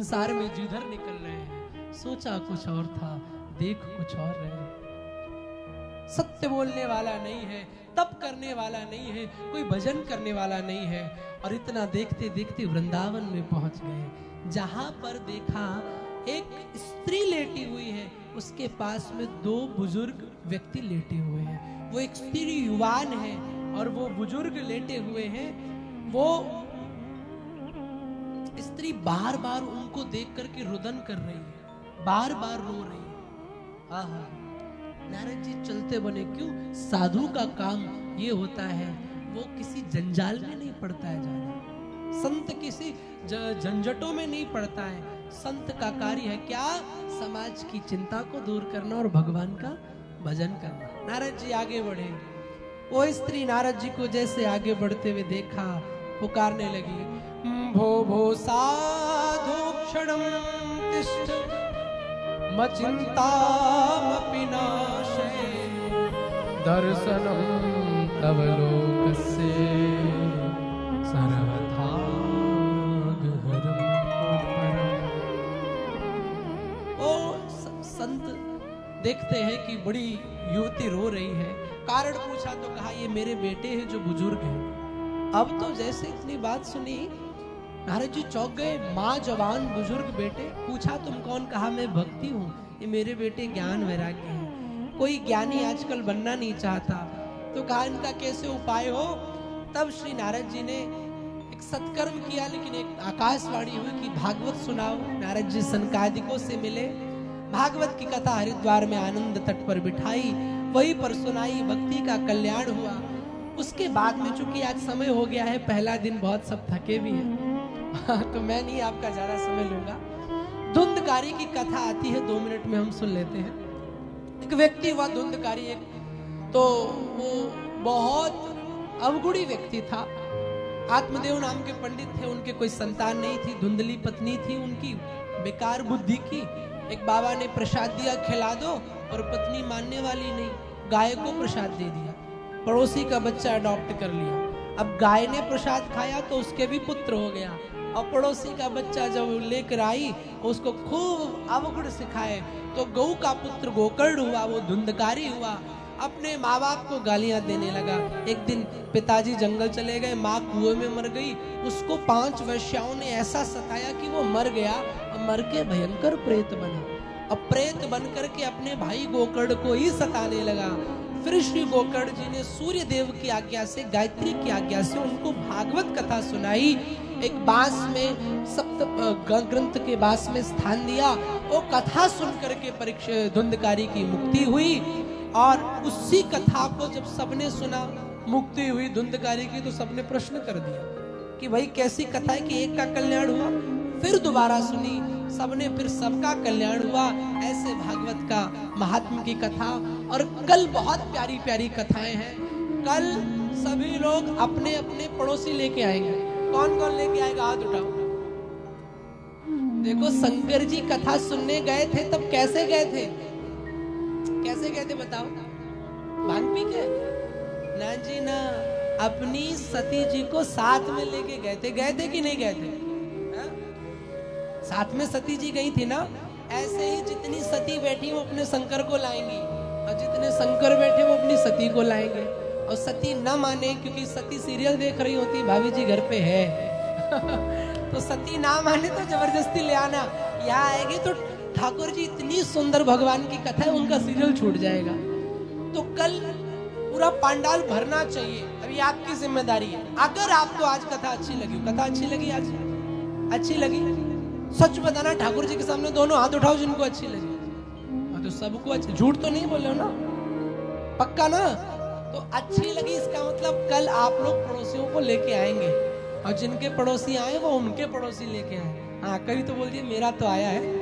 संसार में जिधर निकल रहे हैं, सोचा कुछ और था, देख कुछ और रहे। सत्य बोलने वाला नहीं है, तप करने वाला नहीं है, कोई भजन करने वाला नहीं है। और इतना देखते देखते वृंदावन में पहुंच गए, जहां पर देखा एक स्त्री लेटी हुई है, उसके पास में दो बुजुर्ग व्यक्ति लेटे हुए हैं। वो एक स्त्री युवान है और वो बुजुर्ग लेटे हुए हैं। वो स्त्री बार बार उनको देख करके रुदन कर रही है, बार बार रो रही है। आहा, नारद जी चलते बने। क्यों? साधु का काम ये होता है, वो किसी जंजाल में नहीं पड़ता है ज्यादा, संत किसी झंझटों में नहीं पड़ता है। संत का कार्य है क्या? समाज की चिंता को दूर करना और भगवान का भजन करना। नारद जी आगे बढ़े। वो स्त्री नारद जी को जैसे आगे बढ़ते हुए देखा, पुकारने लगी, भो भो साधु क्षणं तिष्ठ मचिंतामपि नाशे दर्शनं तव लोकस्य सर्वथा गहरं परम्। ओ संत देखते हैं कि बड़ी युवती रो रही है। कारण पूछा तो कहा ये मेरे बेटे हैं जो बुजुर्ग हैं। अब तो जैसे इतनी बात सुनी नारद जी चौंक गए। माँ जवान बुजुर्ग बेटे। पूछा तुम कौन? कहा मैं भक्ति हूँ, ये मेरे बेटे ज्ञान वैराग्य हैं। कोई ज्ञानी आजकल बनना नहीं चाहता, तो कहा इनका कैसे उपाय हो? तब श्री नारद जी ने एक सत्कर्म किया, लेकिन एक आकाशवाणी हुई कि भागवत सुनाओ। नारद जी सनकादिकों से मिले, भागवत की कथा हरिद्वार में आनंद तट पर बिठाई, वही पर सुनाई, भक्ति का कल्याण हुआ। उसके बाद में चूंकि आज समय हो गया है, पहला दिन बहुत सब थके भी हैं तो मैं नहीं आपका ज्यादा समय लूंगा। धुंधकारी की कथा आती है, 2 मिनट में हम सुन लेते हैं। एक व्यक्ति हुआ धुंधकारी, एक तो वो बहुत अवगुणी व्यक्ति था। आत्मदेव नाम के पंडित थे, उनके कोई संतान नहीं थी, धुंधली पत्नी थी उनकी, बेकार बुद्धि की। एक बाबा ने प्रसाद दिया, खिला दो, और पत्नी मानने वाली नहीं, गाय को प्रसाद दे दिया। पड़ोसी का बच्चा अडॉप्ट कर लिया। अब गाय ने प्रसाद खाया तो उसके भी पुत्र हो गया, और पड़ोसी का बच्चा जब लेकर आई उसको खूब अवगुण सिखाए, तो गऊ का पुत्र गोकर्ण हुआ, वो धुंधकारी हुआ। अपने माँ बाप को गालियां देने लगा। एक दिन पिताजी जंगल चले गए, माँ कुएं में मर गई। उसको 5 वैश्याओं ने ऐसा सताया कि वो मर गया, और मर के भयंकर प्रेत बना। अब प्रेत बन करके अपने भाई गोकर्ण को ही सताने लगा। फिर श्री गोकर्ण जी ने सूर्य देव की आज्ञा से, गायत्री की आज्ञा से उनको भागवत कथा सुनाई। एक बांस में, सप्त ग्रंथ के बांस में स्थान दिया। वो कथा सुन करके परीक्षा धुंधकारी की मुक्ति हुई। और उसी कथा को जब सबने सुना, मुक्ति हुई धुंधकारी की, तो सबने प्रश्न कर दिया कि भाई कैसी कथा है कि एक का कल्याण हुआ। फिर दोबारा सुनी सबने, फिर सबका कल्याण हुआ। ऐसे भागवत का महात्म की कथा। और कल बहुत प्यारी प्यारी कथाएं हैं। कल सभी लोग अपने अपने पड़ोसी लेके आएंगे। कौन कौन लेके आएगा? हाथ उठाओ। देखो, शंकर जी कथा सुनने गए थे, तब कैसे गए थे? कैसे गए थे बताओ? भांग पी के? ना जी ना, अपनी सती जी को साथ में लेके गए थे। गए थे कि नहीं गए थे? साथ में सती जी गई थी ना। ऐसे ही जितनी सती बैठी वो अपने शंकर को लाएंगी, और जितने शंकर बैठे वो अपनी सती को लाएंगे। और सती न माने, क्योंकि सती सीरियल देख रही होती, भाभी जी घर पे है तो सती ना माने तो जबरदस्ती ले आना। यहाँ आएगी तो ठाकुर जी इतनी सुंदर भगवान की कथा है, उनका सीरियल छूट जाएगा। तो कल पूरा पंडाल भरना चाहिए। अभी आपकी जिम्मेदारी है। अगर आपको आज कथा अच्छी लगी, कथा अच्छी लगी, आज अच्छी लगी, सच बताना ठाकुर जी के सामने, दोनों हाथ उठाओ जिनको अच्छी लगी। और तो सबको अच्छी, झूठ तो नहीं बोले हो ना? पक्का ना? तो अच्छी लगी इसका मतलब कल आप लोग पड़ोसियों को लेके आएंगे, और जिनके पड़ोसी आए वो उनके पड़ोसी लेके आए। हाँ, कभी तो बोल दिए मेरा तो आया है